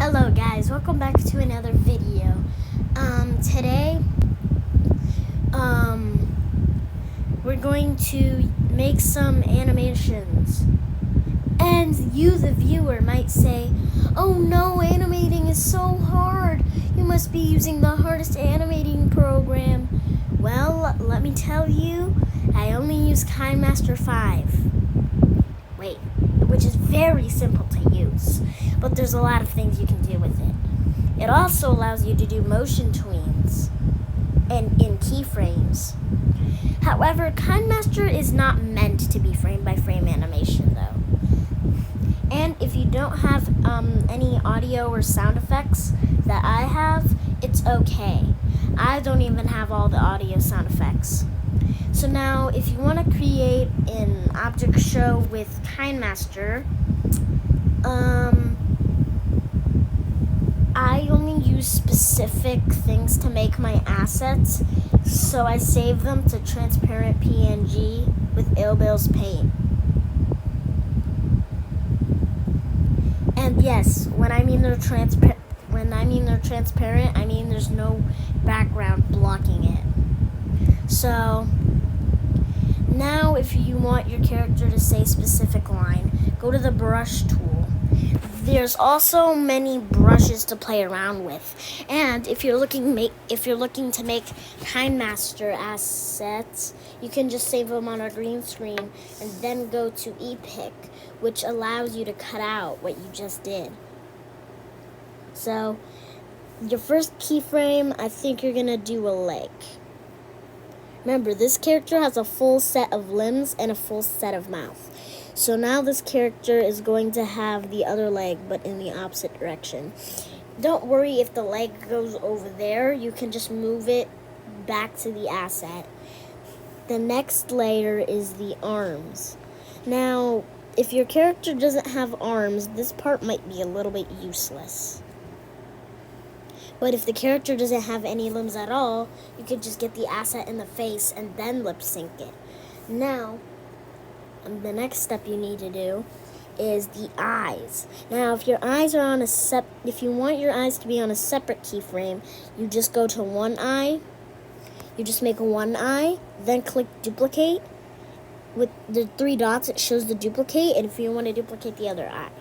Hello guys, welcome back to another video. Today, we're going to make some animations. And you, the viewer, might say, "Oh no, animating is so hard. You must be using the hardest animating program." Well, let me tell you, I only use KineMaster 5. Which is very simple to use, but there's a lot of things you can do with it. It also allows you to do motion tweens and in keyframes. However, KineMaster is not meant to be frame-by-frame animation, though. And if you don't have any audio or sound effects that I have, it's okay. I don't even have all the audio sound effects. So now, if you want to create an object show with KineMaster, I only use specific things to make my assets, so I save them to transparent PNG with Ilbill's Paint. And yes, when I mean they're transparent, I mean there's no background blocking it. So now, if you want your character to say a specific line, go to the brush tool. There's also many brushes to play around with, and if you're looking to make KineMaster assets, you can just save them on a green screen and then go to Epic, which allows you to cut out what you just did. So, your first keyframe, I think you're gonna do a leg. Remember, this character has a full set of limbs and a full set of mouth. So now this character is going to have the other leg, but in the opposite direction. Don't worry if the leg goes over there. You can just move it back to the asset. The next layer is the arms. Now, if your character doesn't have arms, this part might be a little bit useless. But if the character doesn't have any limbs at all, you could just get the asset in the face and then lip sync it. Now, the next step you need to do is the eyes. Now, if your eyes are on if you want your eyes to be on a separate keyframe, you just go to one eye. You just make one eye, then click duplicate. With the 3 dots, it shows the duplicate, and if you want to duplicate the other eye.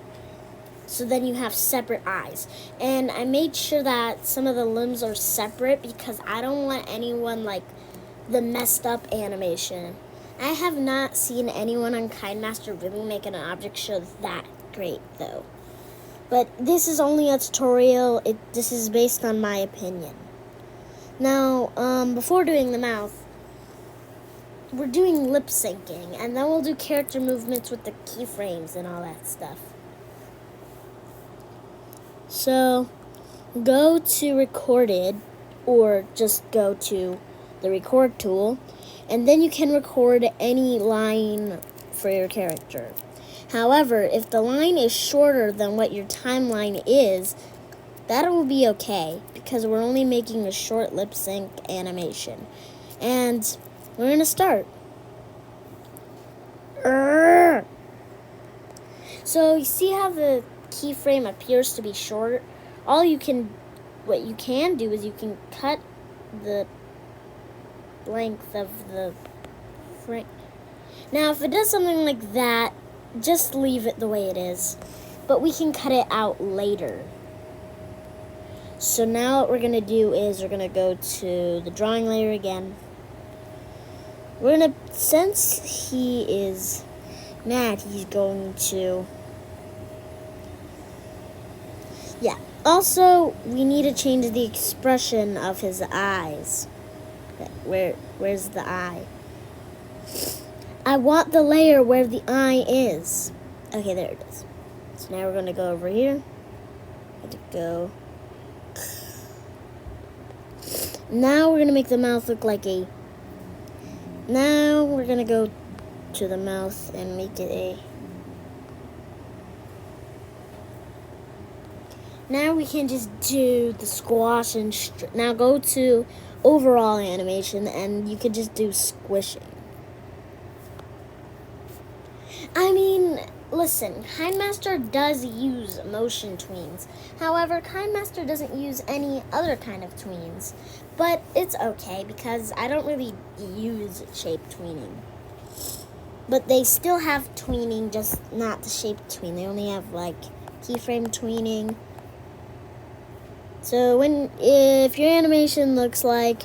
So then you have separate eyes. And I made sure that some of the limbs are separate because I don't want anyone like the messed up animation. I have not seen anyone on KineMaster really making an object show that great though. But this is only a tutorial. This is based on my opinion. Now, before doing the mouth, we're doing lip syncing, and then we'll do character movements with the keyframes and all that stuff. So, go to recorded, or just go to the record tool, and then you can record any line for your character. However, if the line is shorter than what your timeline is, that will be okay, because we're only making a short lip sync animation. And we're going to start. So, you see how the keyframe appears to be short? What you can do is you can cut the length of the frame. Now, if it does something like that, just leave it the way it is. But we can cut it out later. So now what we're going to do is we're going to go to the drawing layer again. We're going to, since he is mad, he's going to... Yeah. Also, we need to change the expression of his eyes. Where's the eye? I want the layer where the eye is. Okay, there it is. So now we're going to go over here. Now we're going to make the mouth look like a... Now we're going to go to the mouth and make it a... Now we can just do the squash and... Now go to overall animation and you can just do squishing. I mean, listen, KineMaster does use motion tweens. However, KineMaster doesn't use any other kind of tweens. But it's okay because I don't really use shape tweening. But they still have tweening, just not the shape tween. They only have like keyframe tweening. So if your animation looks like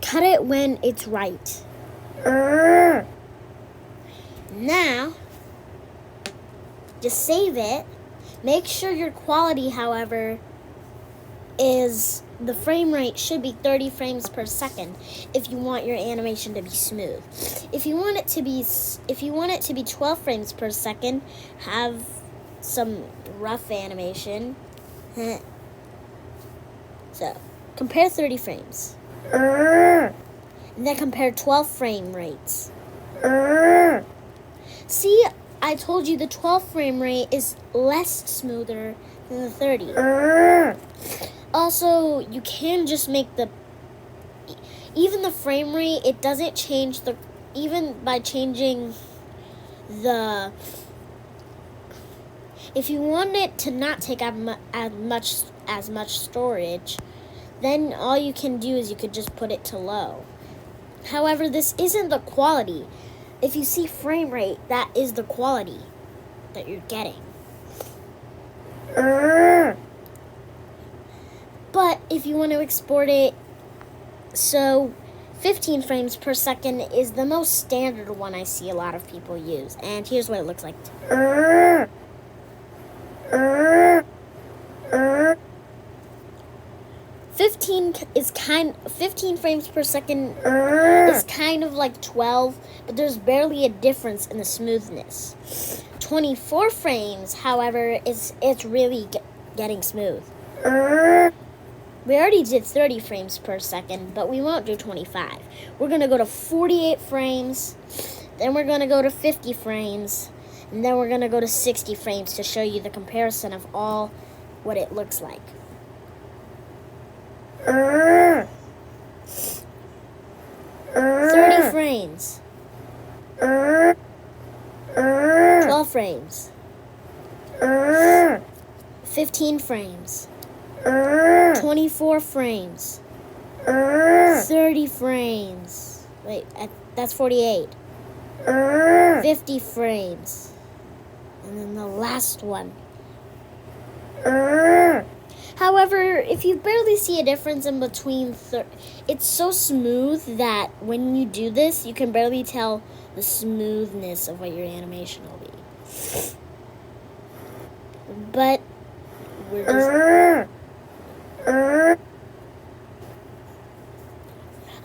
cut it when it's right. Now, just save it. Make sure your quality, however, is the frame rate should be 30 frames per second if you want your animation to be smooth. If you want it to be 12 frames per second, have some rough animation. So, compare 30 frames. And then compare 12 frame rates. See, I told you the 12 frame rate is less smoother than the 30. Also, you can just make even the frame rate, it doesn't change even by changing if you want it to not take up as much storage, then all you can do is you could just put it to low. However, this isn't the quality. If you see frame rate, that is the quality that you're getting. But if you want to export it, so 15 frames per second is the most standard one I see a lot of people use. And here's what it looks like. 15 frames per second is kind of like 12, but there's barely a difference in the smoothness. 24 frames, however, it's really getting smooth. We already did 30 frames per second, but we won't do 25. We're going to go to 48 frames, then we're going to go to 50 frames, and then we're going to go to 60 frames to show you the comparison of all what it looks like. 30 frames. 12 frames. 15 frames. 24 frames. 30 frames. Wait, that's 48. 50 frames. And then the last one. However, if you barely see a difference in between, it's so smooth that when you do this, you can barely tell the smoothness of what your animation will be. But we're just...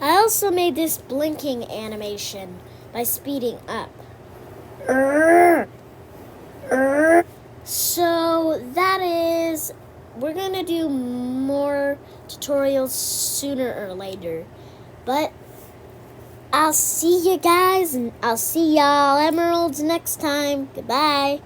I also made this blinking animation by speeding up. So that is... We're going to do more tutorials sooner or later. But I'll see you guys, and I'll see y'all emeralds next time. Goodbye.